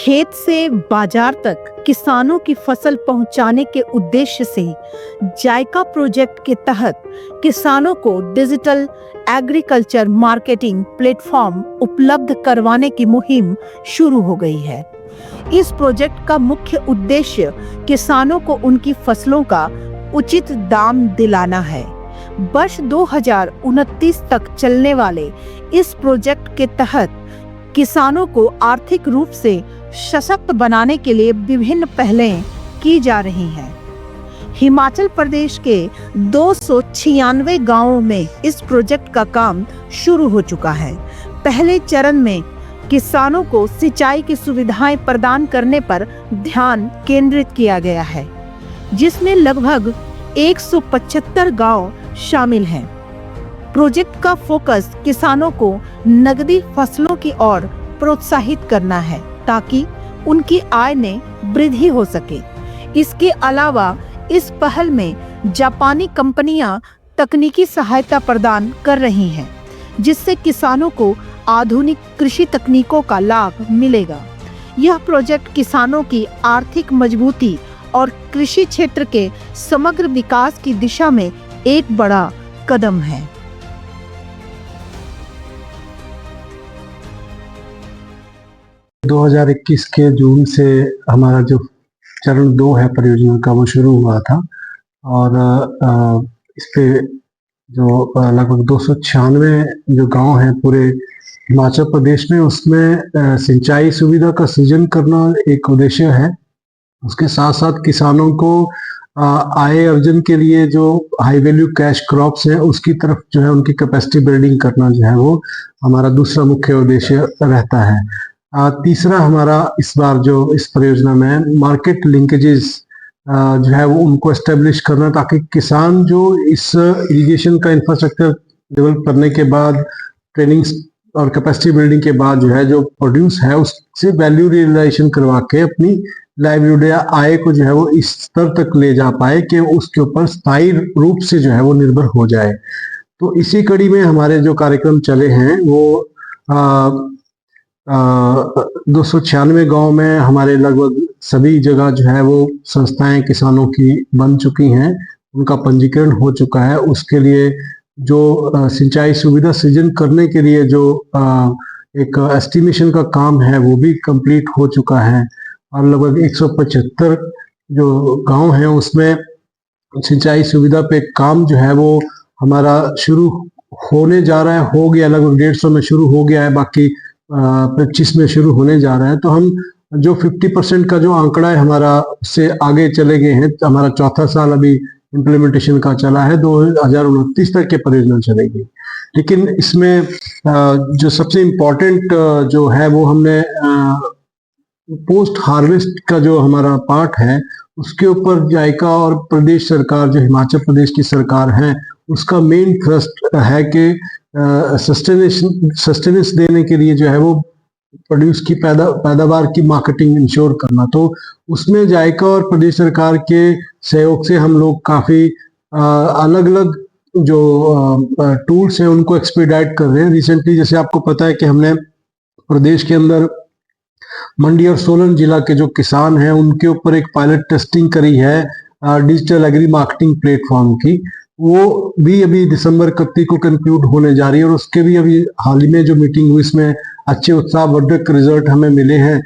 खेत से बाजार तक किसानों की फसल पहुंचाने के उद्देश्य से जायका प्रोजेक्ट के तहत किसानों को डिजिटल एग्रीकल्चर मार्केटिंग प्लेटफॉर्म उपलब्ध करवाने की मुहिम शुरू हो गई है। इस प्रोजेक्ट का मुख्य उद्देश्य किसानों को उनकी फसलों का उचित दाम दिलाना है। वर्ष 2029 तक चलने वाले इस प्रोजेक्ट के तहत किसानों को आर्थिक रूप से सशक्त बनाने के लिए विभिन्न पहलें की जा रही हैं। हिमाचल प्रदेश के 296 गांवों में इस प्रोजेक्ट का काम शुरू हो चुका है। पहले चरण में किसानों को सिंचाई की सुविधाएं प्रदान करने पर ध्यान केंद्रित किया गया है, जिसमें लगभग 175 गांव शामिल हैं। प्रोजेक्ट का फोकस किसानों को नकदी फसलों की ओर प्रोत्साहित करना है ताकि उनकी आय में वृद्धि हो सके। इसके अलावा इस पहल में जापानी कंपनियां तकनीकी सहायता प्रदान कर रही हैं, जिससे किसानों को आधुनिक कृषि तकनीकों का लाभ मिलेगा। यह प्रोजेक्ट किसानों की आर्थिक मजबूती और कृषि क्षेत्र के समग्र विकास की दिशा में एक बड़ा कदम है। दो 2021 के जून से हमारा जो चरण 2 है परियोजना का वो शुरू हुआ था और इस पे जो लगभग 296 जो गांव हैं पूरे हिमाचल प्रदेश में, उसमें सिंचाई सुविधा का सृजन करना एक उद्देश्य है। उसके साथ साथ किसानों को आय अर्जन के लिए जो हाई वैल्यू कैश क्रॉप्स हैं उसकी तरफ जो है उनकी कैपेसिटी बिल्डिंग करना जो है वो हमारा दूसरा मुख्य उद्देश्य रहता है। तीसरा हमारा इस बार जो इस परियोजना में मार्केट लिंकेजेस जो है वो उनको एस्टेब्लिश करना, ताकि किसान जो इस इरिगेशन का इंफ्रास्ट्रक्चर डेवलप करने के बाद, ट्रेनिंग और कैपेसिटी बिल्डिंग के बाद जो है जो प्रोड्यूस है उससे वैल्यू रियलाइजेशन करवा के अपनी लाइवलीहुड या आय को जो है वो इस स्तर तक ले जा पाए कि उसके ऊपर स्थायी रूप से जो है वो निर्भर हो जाए। तो इसी कड़ी में हमारे जो कार्यक्रम चले हैं वो 296 गांव में हमारे लगभग सभी जगह जो है वो संस्थाएं किसानों की बन चुकी हैं, उनका पंजीकरण हो चुका है। उसके लिए जो सिंचाई सुविधा सृजन करने के लिए जो एक एस्टिमेशन का काम है वो भी कंप्लीट हो चुका है और लगभग 175 जो गांव हैं उसमें सिंचाई सुविधा पे काम जो है वो हमारा शुरू होने जा रहा है, हो गया, लगभग 150 में शुरू हो गया है, बाकी 25 में शुरू होने जा रहा है। तो हम जो 50% का जो आंकड़ा है हमारा उससे आगे चले गए हैं। हमारा चौथा साल अभी इम्प्लीमेंटेशन का चला है, 2029 तक के परियोजना चलेगी। लेकिन इसमें जो सबसे इम्पोर्टेंट जो है वो हमने पोस्ट हार्वेस्ट का जो हमारा पार्ट है उसके ऊपर जायका और प्रदेश सरकार जो हिमाचल प्रदेश की सरकार है उसका मेन थ्रस्ट है कि सस्टेनेंस देने के लिए जो है वो प्रोड्यूस की पैदावार की मार्केटिंग इंश्योर करना। तो उसमें जायका और प्रदेश सरकार के सहयोग से हम लोग काफी अलग अलग जो टूल्स हैं उनको एक्सपीडाइट कर रहे हैं। रिसेंटली जैसे आपको पता है कि हमने प्रदेश के अंदर मंडी और सोलन जिला के जो किसान हैं उनके ऊपर एक पायलट टेस्टिंग करी है डिजिटल एग्री मार्केटिंग प्लेटफॉर्म की। वो भी अभी दिसंबर 31 को कंक्लूड होने जा रही है और उसके भी अभी हाल ही में जो मीटिंग हुई इसमें अच्छे उत्साहवर्धक रिजल्ट हमें मिले हैं।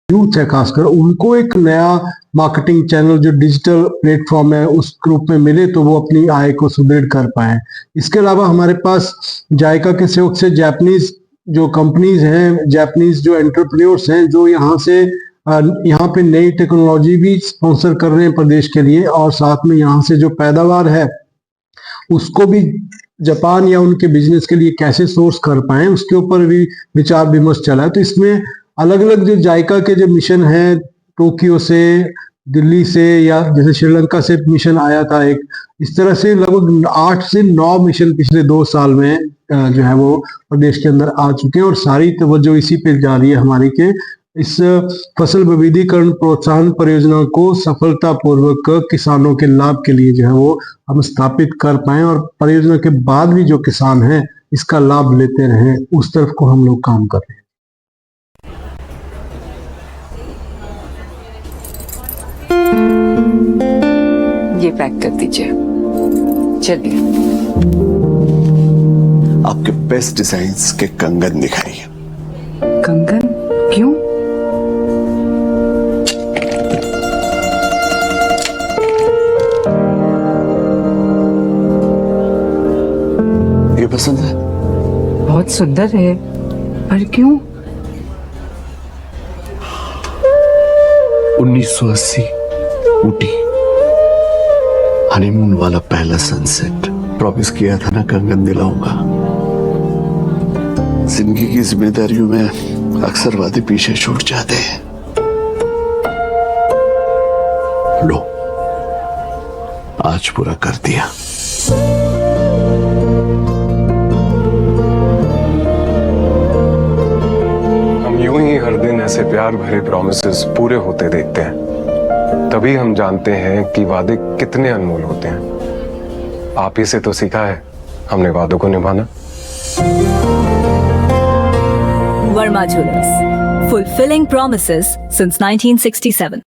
यूथ है खासकर, उनको एक नया मार्केटिंग चैनल जो डिजिटल प्लेटफॉर्म है उस ग्रुप में मिले तो वो अपनी आय को सुदृढ़ कर पाए। इसके अलावा हमारे पास जायका के सहयोग से जापानीज जो कंपनीज हैं, जापानीज जो एंटरप्रेन्योर्स हैं जो यहाँ पे नई टेक्नोलॉजी भी स्पॉन्सर कर रहे हैं प्रदेश के लिए, और साथ में यहाँ से जो पैदावार है उसको भी जापान या उनके बिजनेस के लिए कैसे सोर्स कर पाए उसके ऊपर भी विचार विमर्श चला है। तो इसमें अलग अलग जो जायका के जो मिशन है, टोक्यो से, दिल्ली से, या जैसे श्रीलंका से मिशन आया था एक, इस तरह से लगभग 8 से 9 मिशन पिछले 2 साल में जो है वो प्रदेश के अंदर आ चुके हैं और सारी तवज्जो इसी पे जा रही है हमारी के इस फसल विविधीकरण प्रोत्साहन परियोजना को सफलतापूर्वक किसानों के लाभ के लिए जो है वो हम स्थापित कर पाए और परियोजना के बाद भी जो किसान हैं इसका लाभ लेते रहे, उस तरफ को हम लोग काम कर रहे हैं। ये पैक कर दीजिए। चलिए। आपके बेस्ट डिजाइन्स के कंगन दिखाइए। कंगन? क्यों? ये पसंद है? बहुत सुंदर है, पर क्यों? 1980 ऊटी, हनीमून वाला पहला सनसेट। प्रॉमिस किया था ना कंगन दिलाऊंगा। जिंदगी की जिम्मेदारियों में अक्सर वादे पीछे छूट जाते हैं। लो, आज पूरा कर दिया। हम यूं ही हर दिन ऐसे प्यार भरे प्रॉमिसेस पूरे होते देखते हैं, तभी हम जानते हैं कि वादे कितने अनमोल होते हैं। आप ही से तो सीखा है हमने वादों को निभाना। Verma Jewelers, fulfilling promises since 1967.